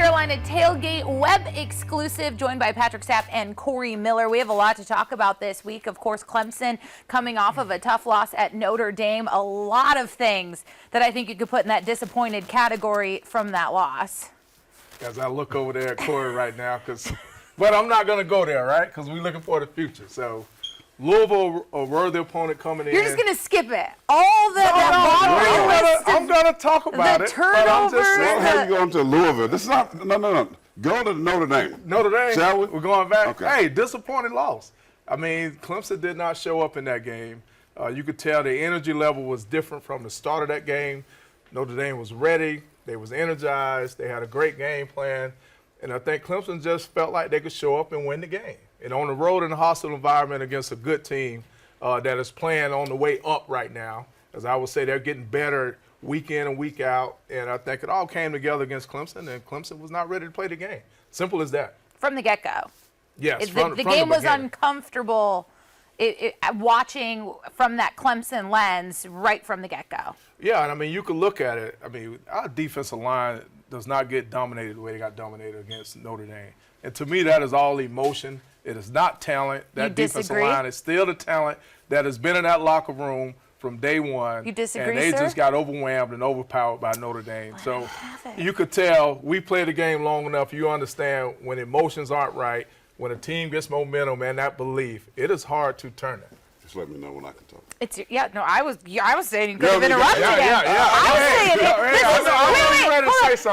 Carolina Tailgate web exclusive, joined by Patrick Sapp and Corey Miller. We have a lot to talk about this week. Of course, Clemson coming off of a tough loss at Notre Dame. A lot of things that I think you could put in that disappointed category from that loss. As I look over there at Corey right now, but I'm not going to go there, right? Because we're looking for the future. So Louisville, a worthy opponent coming in. You're just going to skip it. All the I'm going to talk about it. But I'm just saying. How you going to Louisville? This is not, no. Go to Notre Dame. Notre Dame. Shall we? We're going back. Okay. Hey, disappointing loss. I mean, Clemson did not show up in that game. You could tell the energy level was different from the start of that game. Notre Dame was ready. They was energized. They had a great game plan. And I think Clemson just felt like they could show up and win the game. And on the road in a hostile environment against a good team that is playing on the way up right now, as I would say, they're getting better week in and week out. And I think it all came together against Clemson, and Clemson was not ready to play the game. Simple as that. From the get-go. Yes, the game was uncomfortable watching from that Clemson lens right from the get-go. Yeah, and I mean, you could look at it. I mean, our defensive line does not get dominated the way they got dominated against Notre Dame. And to me, that is all emotion. It is not talent. That defensive line is still the talent that has been in that locker room from day one. You disagree, and they sir? just got overwhelmed and overpowered by Notre Dame. So you could tell we played the game long enough. You understand when emotions aren't right, when a team gets momentum and that belief, it is hard to turn it. Just let me know when I can talk. I was saying you could have interrupted him. I was saying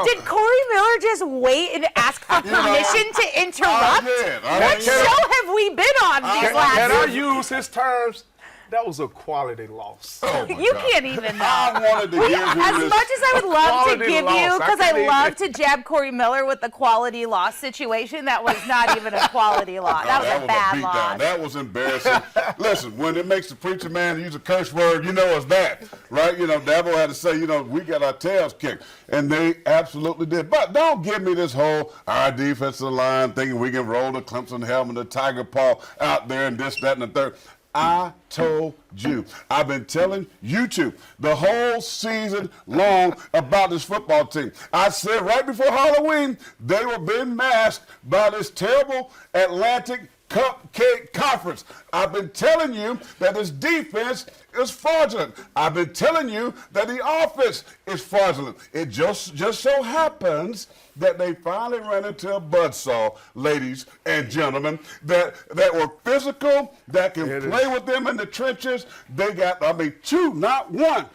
it. Did Corey Miller just wait and ask for permission to interrupt? What show have we been on these last? Can I use his terms? That was a quality loss. Oh you can't even know. I wanted to give you as this. much as I would love to give you, because I love even. to jab Corey Miller with the quality loss situation, that was not even a quality loss. That was a bad loss. That was embarrassing. Listen, when it makes the preacher man use a curse word, you know it's that, right? You know, Dabo had to say, you know, we got our tails kicked, and they absolutely did. But don't give me this whole our defensive line thinking we can roll the Clemson helmet, the Tiger Paw out there, and this, that, and the third. I told you. I've been telling you two the whole season long about this football team. I said right before Halloween they were being masked by this terrible Atlantic Cupcake Conference. I've been telling you that this defense is fraudulent. I've been telling you that the offense is fraudulent. It just so happens that they finally ran into a buzzsaw, ladies and gentlemen, that were physical, that can play with them in the trenches. They got, two, not one,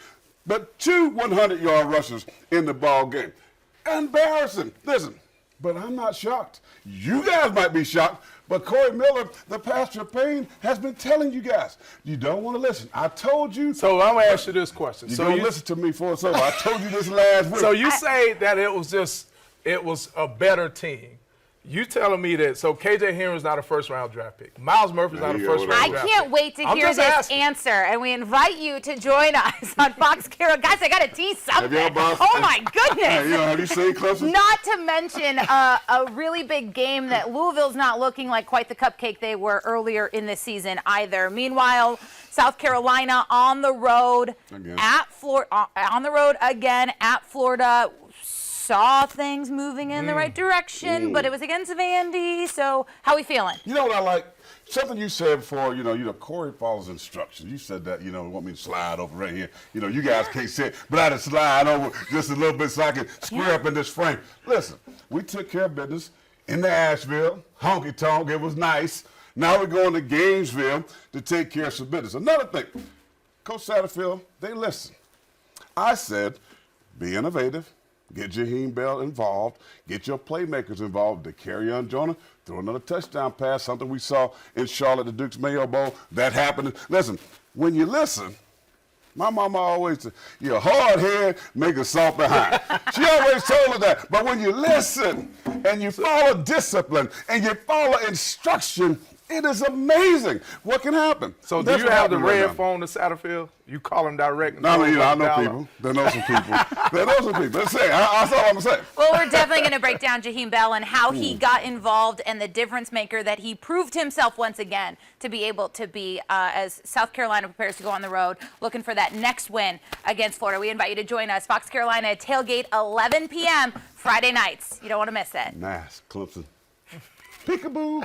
but two 100-yard rushes in the ball game. Embarrassing. Listen, but I'm not shocked. You guys might be shocked, but Corey Miller, the pastor of pain, has been telling you guys, you don't want to listen. I told you. So I'm going to ask you this question. So you listen to me for a second. I told you this last week. So you say that it was a better team. You telling me that, so KJ Henry's not a first-round draft pick. Miles Murphy's not a first-round draft pick. I can't wait to hear this answer, and we invite you to join us on Fox Carolina. Guys, I got to tease something. Oh, my goodness. Have you seen Clemson? Not to mention a really big game that Louisville's not looking like quite the cupcake they were earlier in the season either. Meanwhile, South Carolina on the road at Florida, at Florida. Saw things moving in the right direction, but it was against Vandy. So how are we feeling? You know what I like? Something you said before, Corey follows instructions. You said that, want me to slide over right here. You guys can't see it, but I had to slide over just a little bit so I can square up in this frame. Listen, we took care of business in the Asheville, honky tonk. It was nice. Now we're going to Gainesville to take care of some business. Another thing, Coach Satterfield, they listen. I said, be innovative. Get Jaheim Bell involved. Get your playmakers involved. To carry on Jonah, throw another touchdown pass, something we saw in Charlotte, the Duke's Mayo Bowl. That happened. Listen, when you listen, my mama always said, you're a hard head, make a soft behind. She always told us that. But when you listen and you follow discipline and you follow instruction, it is amazing what can happen. So do you have the red phone to Satterfield? You call him direct? No, I know people. They know some people. Let's say. That's all I'm going to say. Well, we're definitely going to break down Jaheim Bell and how he got involved and the difference maker that he proved himself once again to be able to be as South Carolina prepares to go on the road looking for that next win against Florida. We invite you to join us. Fox Carolina Tailgate, 11 p.m. Friday nights. You don't want to miss it. Nice, Clemson. Peekaboo.